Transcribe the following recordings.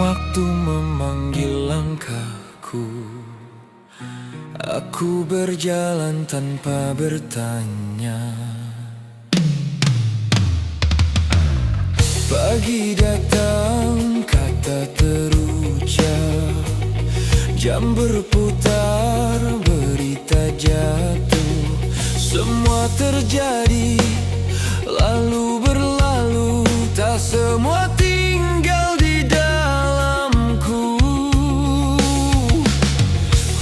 Waktu memanggil langkahku, aku berjalan tanpa bertanya. Pagi datang, kata terucap, jam berputar, berita jatuh. Semua terjadi, lalu berlalu, tak semua tinggal di dalamku.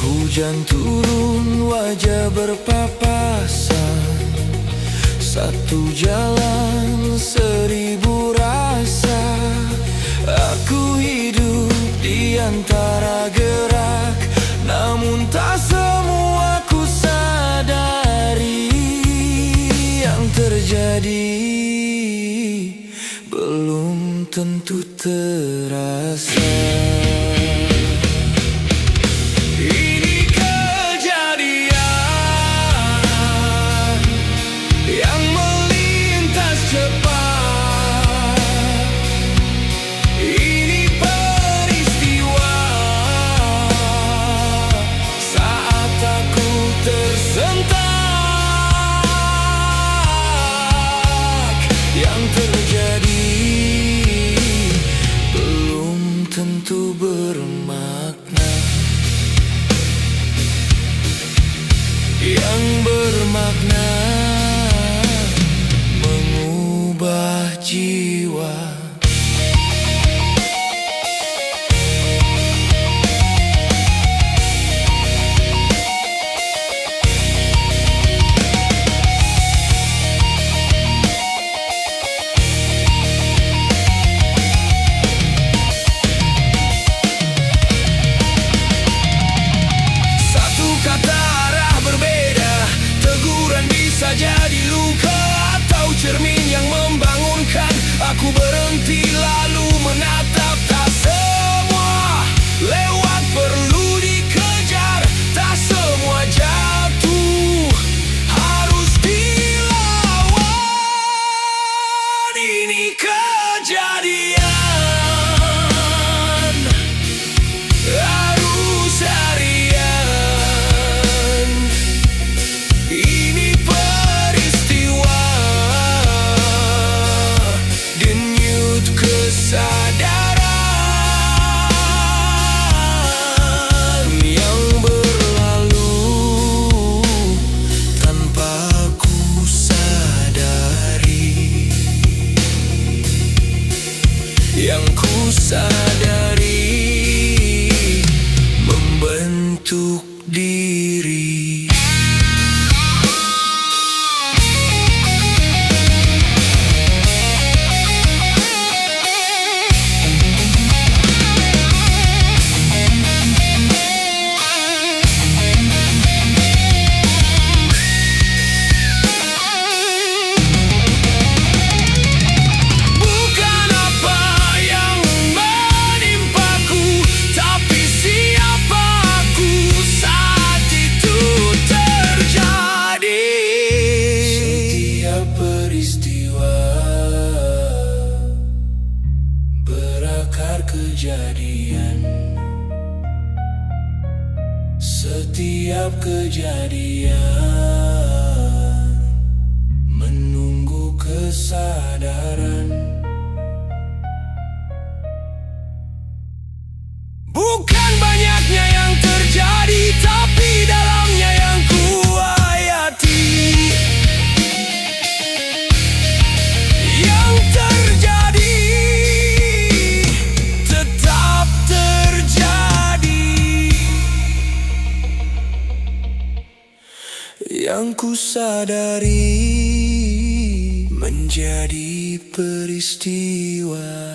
Hujan turun, wajah berpapasan, satu jalan, seribu rasa. Aku hidup di antara gerak, namun tak semua ku sadari. Yang terjadi belum tentu terasa. Tentu bermakna, yang bermakna mengubah jiwa. Bisa jadi luka atau cermin yang membangunkan. Aku berhenti lalu menatap. Tak semua lewat perlu dikejar, tak semua jatuh harus dilawan. Ini kejadian harus harian. Ini peristiwa denyut kesadaran yang berlalu tanpa ku sadari. Yang ku sadari membentuk diri. Setiap kejadian menunggu kesadaran. Bukan banyaknya yang terjadi, tapi dalamnya yang ku hayati. Yang terjadi tetap terjadi. Yang ku sadari menjadi peristiwa.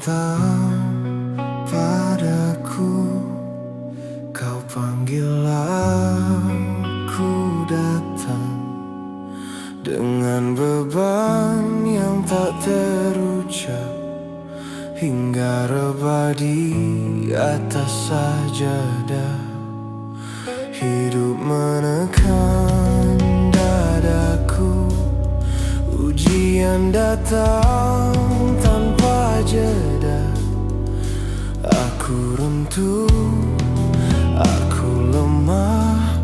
datang padaku, kau panggil aku datang dengan beban yang tak terucap, hingga rebah di atas sajadah. Hidup menekan dadaku, ujian datang tanpa jeda. Aku runtuh, aku lemah,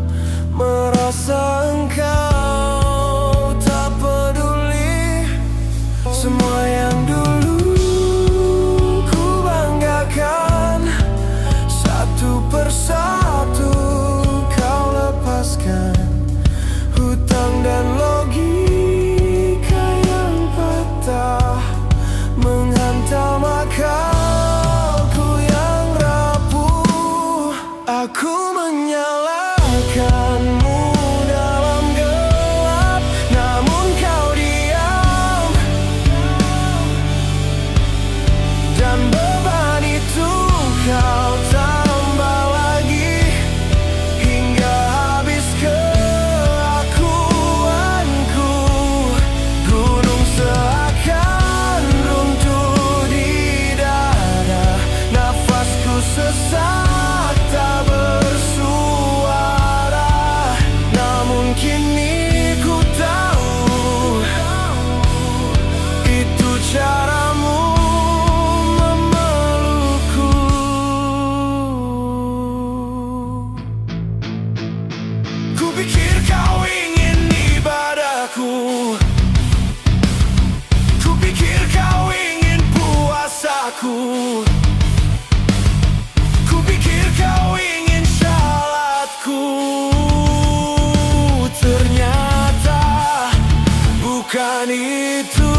merasa engkau tak peduli. Semua yang dulu ku banggakan, satu persatu kau lepaskan. Hutang dan logika yang patah menghantam akalku yang rapuh. Aku menyalahkanmu dalam gelap, namun kau diam, dan beban itu kau tambah lagi, hingga habis keakuanku. Gunung seakan runtuh di dada, nafasku sesak tak bersuara. Namun kini ku tahu, itu caramu memelukku. Ku pikir kau ingin ibadahku, ku pikir kau ingin puasaku, ku pikir kau ingin syalatku. Ternyata bukan itu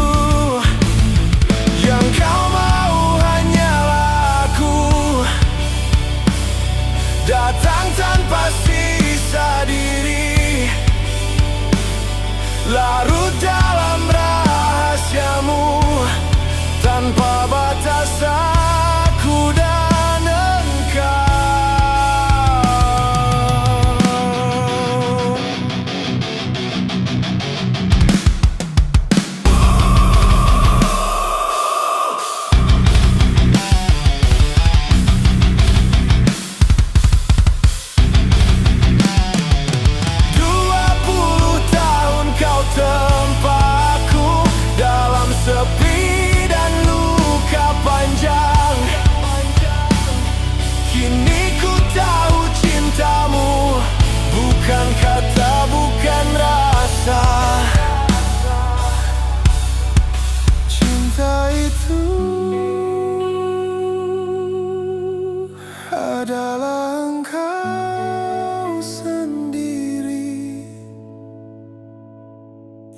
yang kau mau, hanyalah aku datang tanpa sisa diri, larut dalam rahasiamu, tanpa batas aku dan engkau. Tempatku dalam sepi dan luka panjang. Kini ku tahu cintamu bukan kata, bukan rasa. Cinta itu adalah engkau sendiri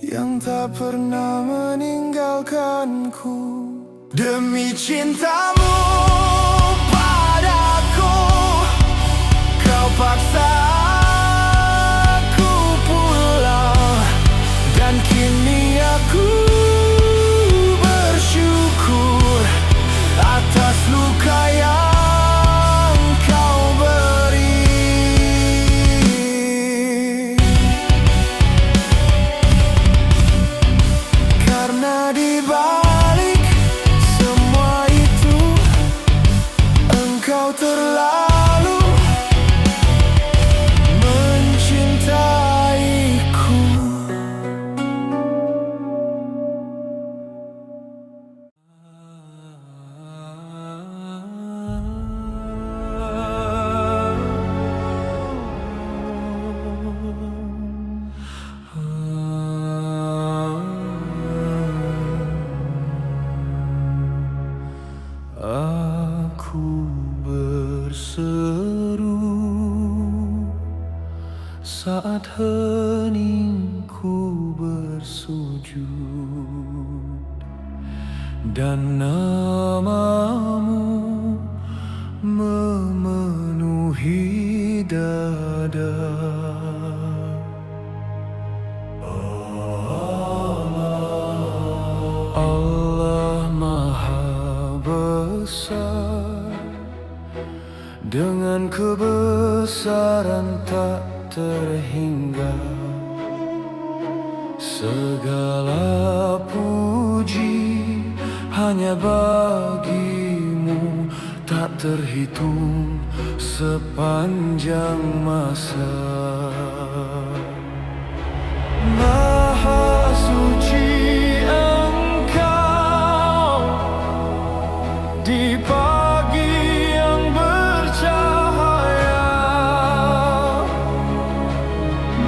yang tak pernah meninggalkanku. Demi cintamu padaku, kau paksa aku pulang, dan kini aku bersyukur atas luka yang kau beri. Karena di balik semua itu, engkau terlalu mencintaiku. Aku berseru saat heningku bersujud, dan namamu memenuhi dada. Allah Maha besar, dengan kebesaran tak terhingga. Segala puji hanya bagimu, tak terhitung sepanjang masa. Maha suci Engkau di pagi yang bercahaya.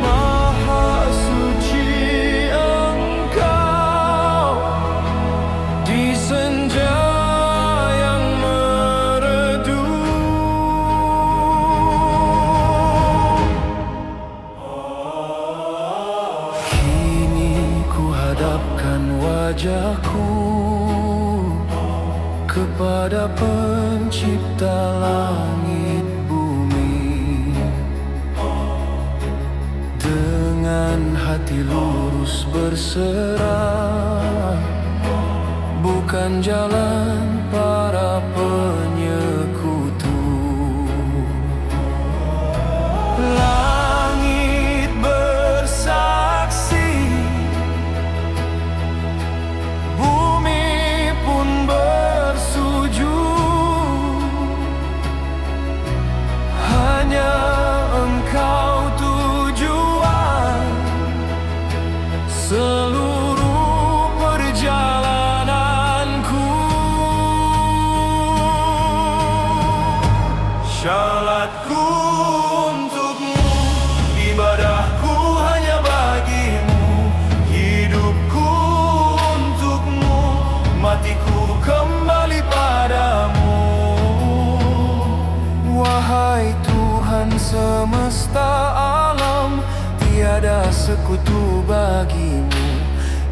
Maha suci Engkau di senja yang meredup. Kini ku hadapkan wajahku kepada Pencipta langit bumi, dengan hati lurus berserah, bukan jalan para penyekutu. Langit bersaksi, bumi pun bersujud, hanya Engkau tujuan seluruh perjalananku. Syalatku untukmu, ibadahku hanya bagimu, hidupku untukmu, matiku kembali padamu. Wahai Tuhan semesta alam, tiada sekutu bagimu.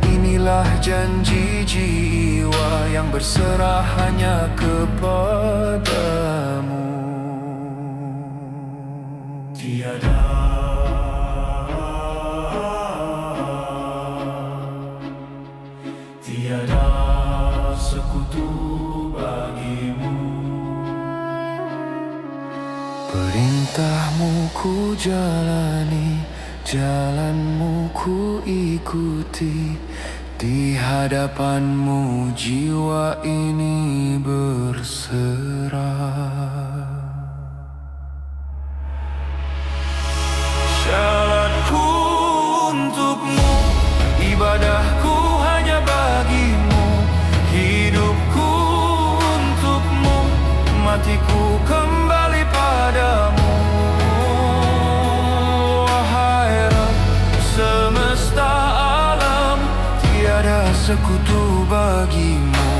Inilah janji jiwa yang berserah hanya kepadamu. Tiada sekutu bagimu. Perintahmu ku jalani, jalanmu ku ikuti, di hadapanmu jiwa ini berserah. Syaratku untukmu, ibadahku hanya bagimu, hidupku untukmu, matiku kembali padamu. Wahai Rabb semesta alam, tiada sekutu bagimu,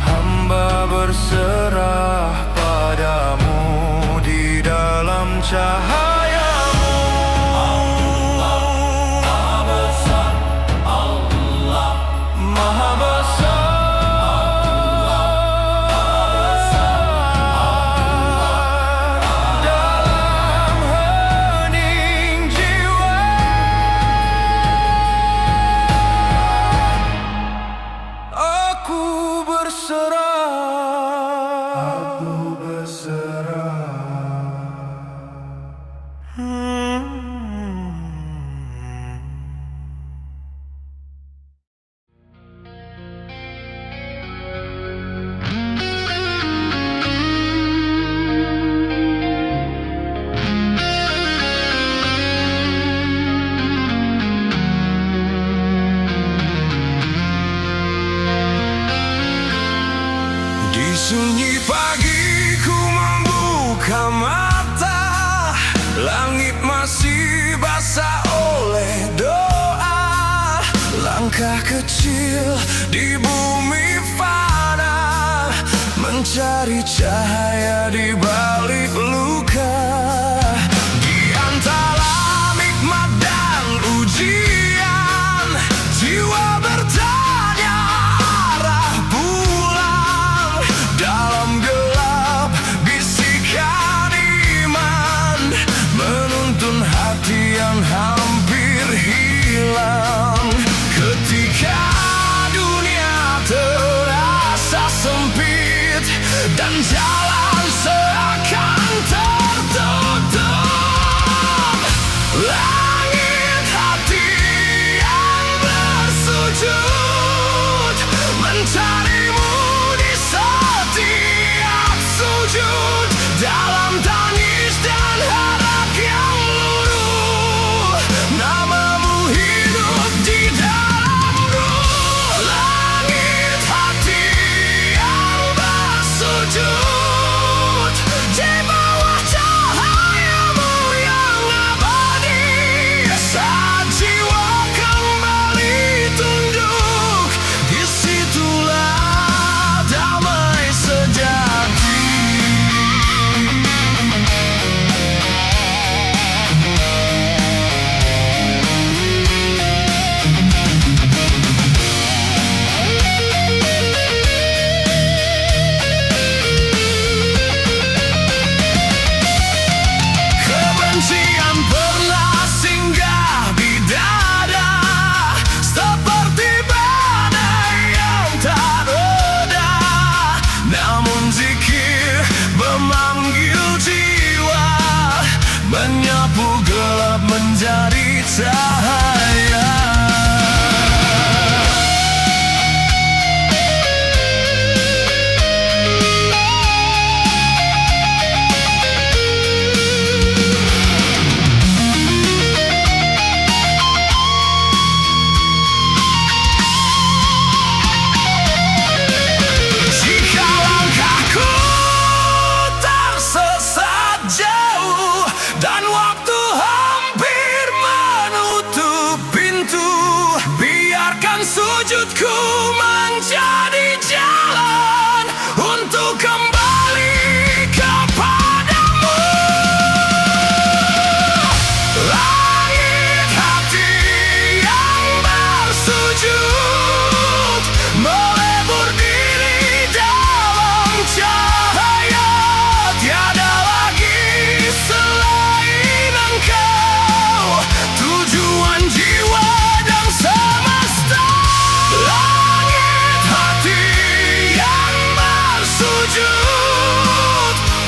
hamba berserah padamu di dalam cahaya. Sunyi pagi ku membuka mata, langit masih basah oleh doa. Langkah kecil di bumi fana, mencari cahaya di balik luka. Di antara nikmat dan ujian, jiwa bertanya arah pulang. Dalam gelap bisikan iman menuntun hati yang hampir hilang. Ketika dunia terasa sempit dan jalan seakan tertutup. Langit hati yang bersujud mencarimu di setiap sujud, dalam tangis dan harap yang luruh. Namamu hidup di dalam ruh. Langit hati yang bersujud di bawah cahayamu yang abadi. Saat jiwa kembali tunduk, disitulah damai sejati. Kebencian pernah singgah di dada, seperti badai yang tak reda. Namun zikir memanggil jiwa, menyapu gelap menjadi cahaya. Jika langkahku tersesat jauh dan waktu hampir menutup pintu, biarkan sujudku menjadi jalan untuk kembali kepadamu. Langit hati yang bersujud melebur diri dalam cahaya. Tiada lagi selain Engkau, tujuan jiwa dan semesta. Langit hati yang bersujud,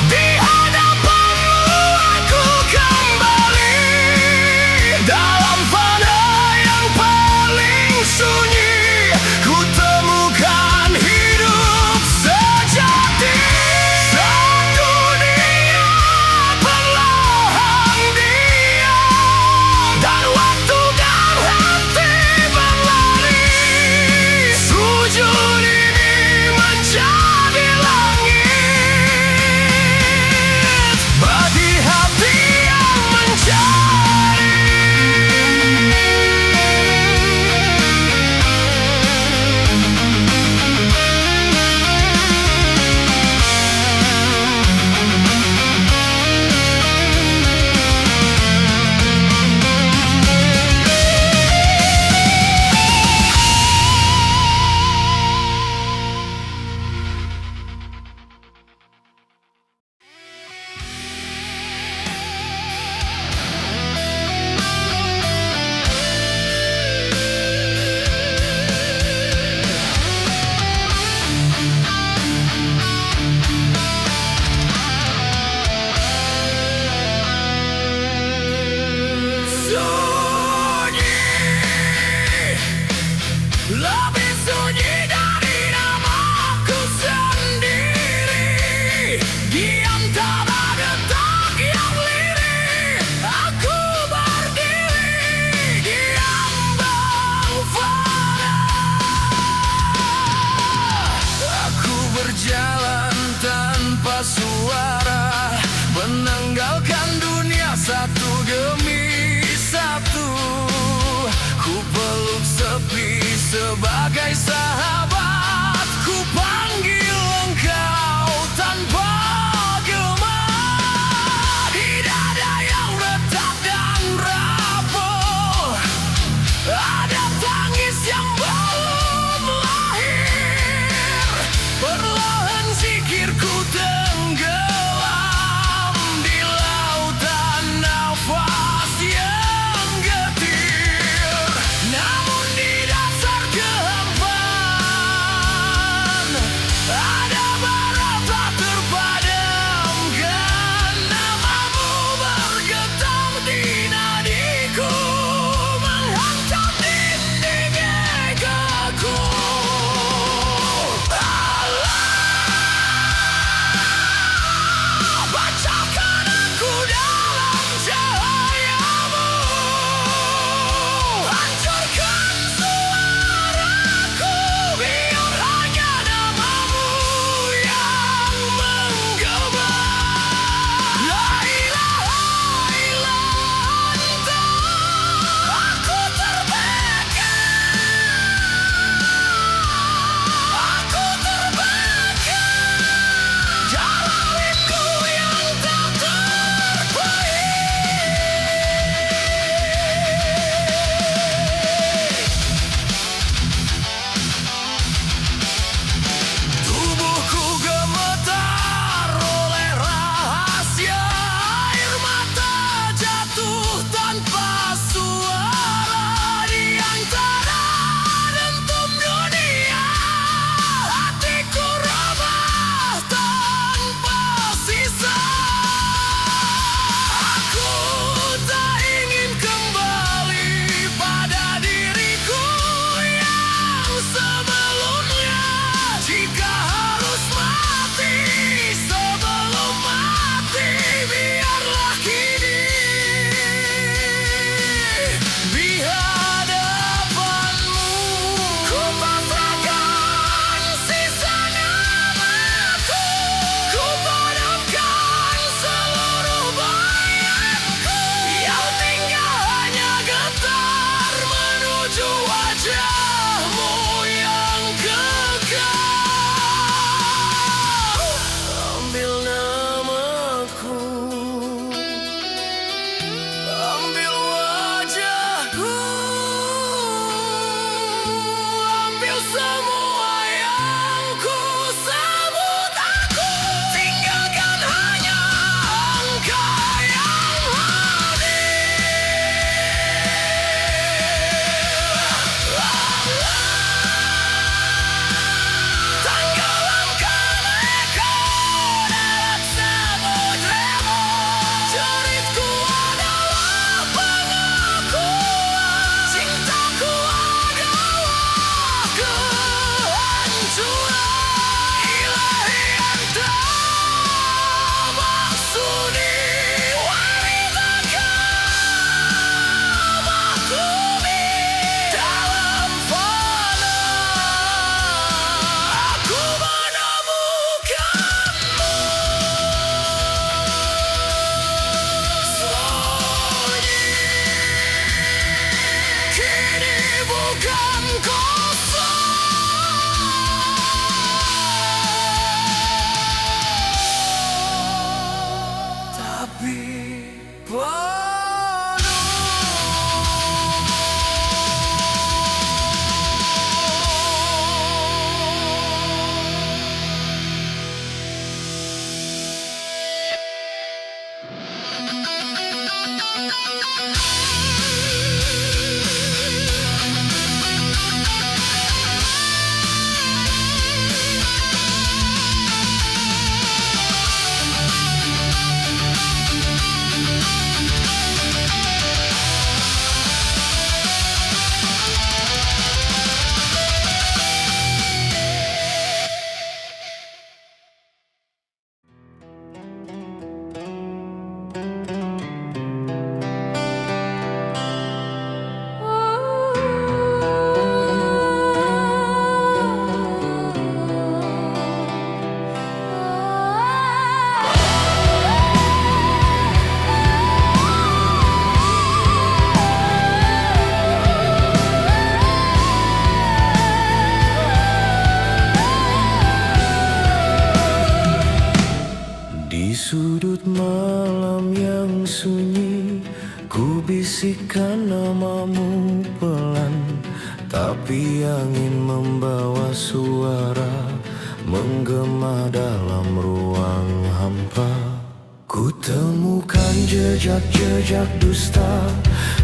di hadapanmu aku kembali. Dalam fana yang paling sunyi, ku temukan hidup sejati. Saat dunia perlahan diam dan waktu dan hati berlari, sujud ini menjadi langit bagi hati yang mencari. Lebih sunyi dari namaku sendiri. Di antara detak yang lirih, aku berdiri di ambang fana. Aku berjalan tanpa suara, menanggalkan dunia satu demi satu. Ku peluk sepi sebagai sahabat, ku panggil engkau tanpa gema. Di dada yang retak dan rapuh, ada tangis yang belum lahir. Perlahan zikirku tenggelam di lautan nafas yang getir. Namun di dasar kehampaan Di sudut malam yang sunyi, ku bisikkan namamu pelan, tapi angin membawa suara menggema dalam ruang hampa. Ku temukan jejak-jejak dusta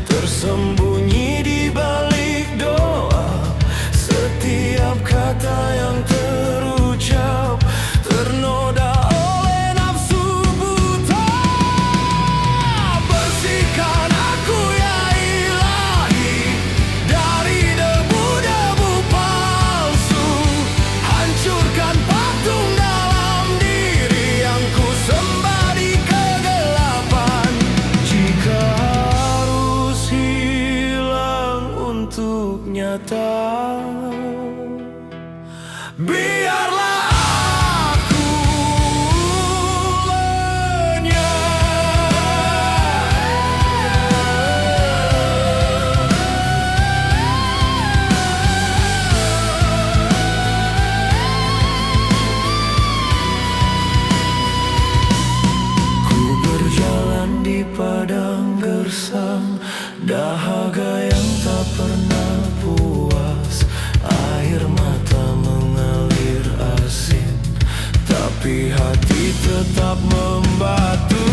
tersembunyi di balik doa. Setiap kata yang terucap ternoda oleh nafsu buta. Bersihkan aku ya Ilahi dari debu-debu palsu. Hancurkan patung dalam diri yang ku sembah di kegelapan. Jika harus hilang untuk nyata, biarlah aku lenyap. Ku berjalan di padang gersang, dahaga yang tak pernah puas. Air mata mengalir asin, tapi hati tetap membatu.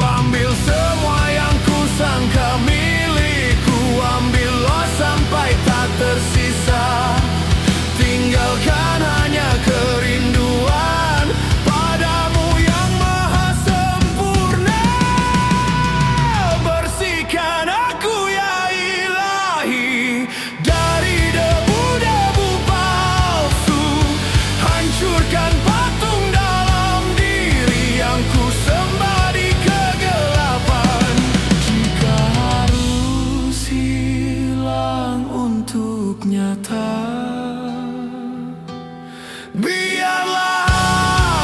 Ambil semua yang ku sangka milikku, ambillah sampai tak tersisa. Tinggalkan hanya kerinduan padamu yang maha sempurna. Bersihkan aku ya Ilahi dari debu-debu palsu. Hancurkan patung dalam diri yang ku sembah di kegelapan. Jika harus hilang untuk nyata, biarlah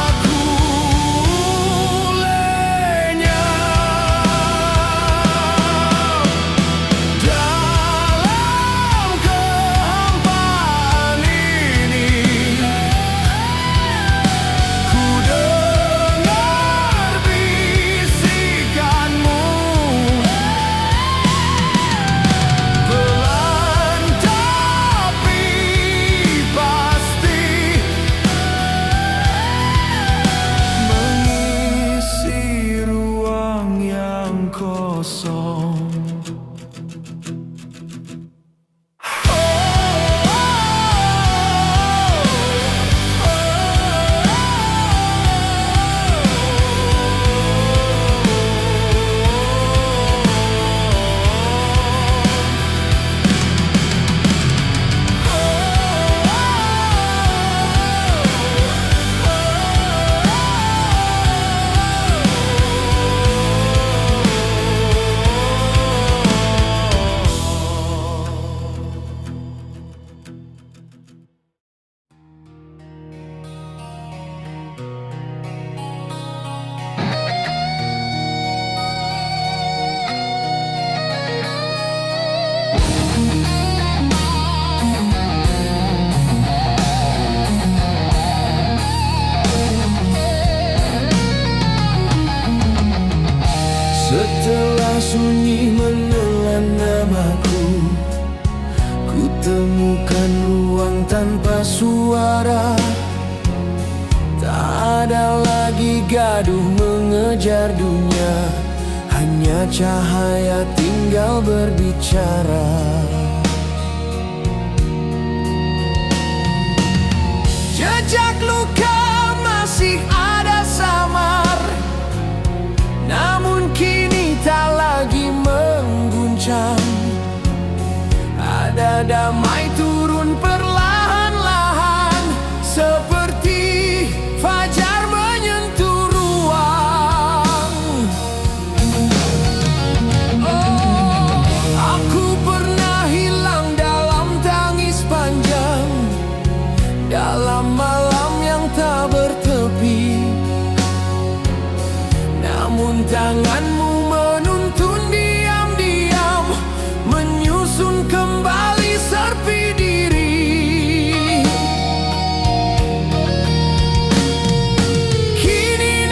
aku lenyap dalam kehampaan ini. Ku dengar bisikanmu pelan tapi pasti, mengisi ruang yang kosong. Setelah sunyi menelan namaku, ku temukan ruang tanpa suara. Tak ada lagi gaduh mengejar dunia, hanya cahaya tinggal berbicara. Jejak luka masih ada samar, namun kini tak lagi mengguncang. Ada damai turun perlahan-lahan, seperti fajar menyentuh ruang. Oh, aku pernah hilang dalam tangis panjang, dalam malam yang tak bertepi. Namun tanganmu menuntun diam-diam, menyusun kembali serpi diri. Kini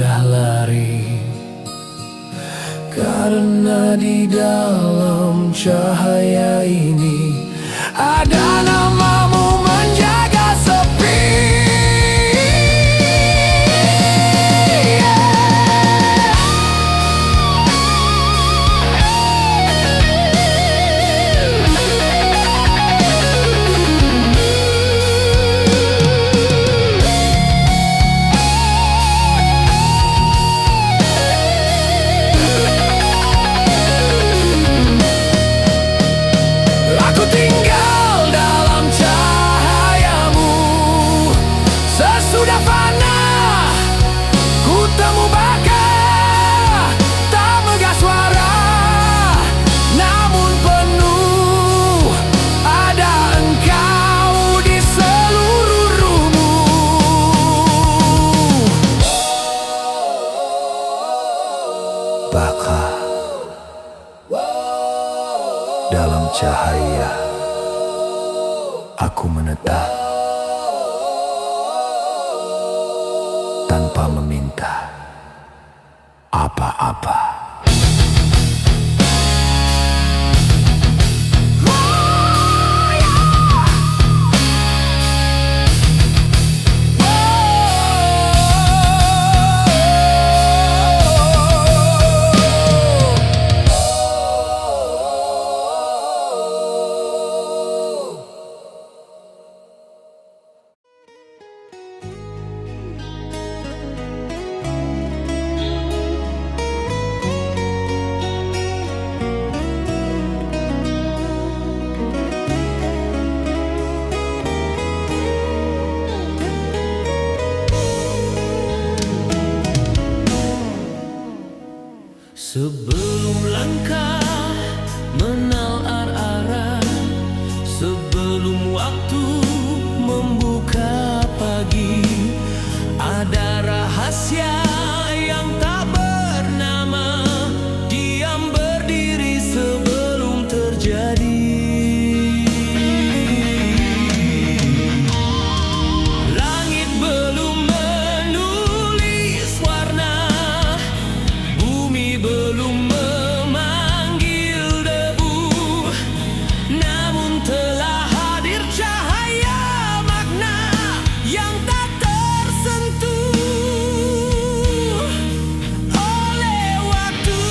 mudah lari, karena di dalam cahaya ini ada namamu menjaga sepi. Aku tinggal dalam cahayamu, sesudah fana ku temu baka, tak megah suara, namun penuh ada engkau di seluruh ruhmu. Baka dalam cahaya aku menetap tanpa meminta apa-apa. Sebelum langkah menalar arah, sebelum waktu membuka pagi, ada rahasia yang tak bernama, diam berdiri sebelum terjadi. Langit belum menulis warna, bumi belum memanggil debu, namun telah hadir cahaya makna yang tak tersentuh oleh waktu.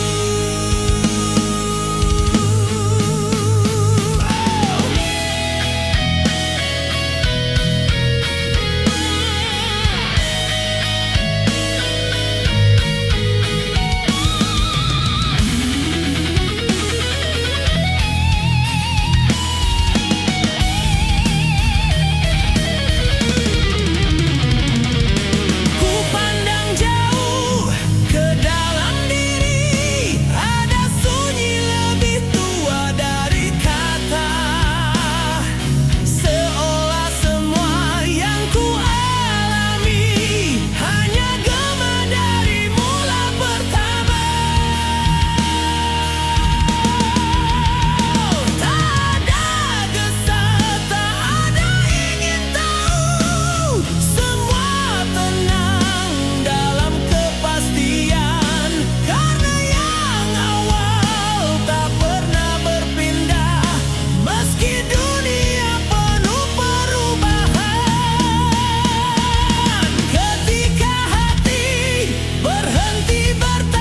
Ku pandang jauh ke dalam diri, ada sunyi lebih tua dari kata, seolah semua yang ku alami hanya gema dari mula pertama. Tak ada gesa, tak ada ingin tahu, semua tenang dalam kepastian, karena yang awal tak pernah berpindah, meski dunia penuh perubahan. Ketika hati berhenti bertanya,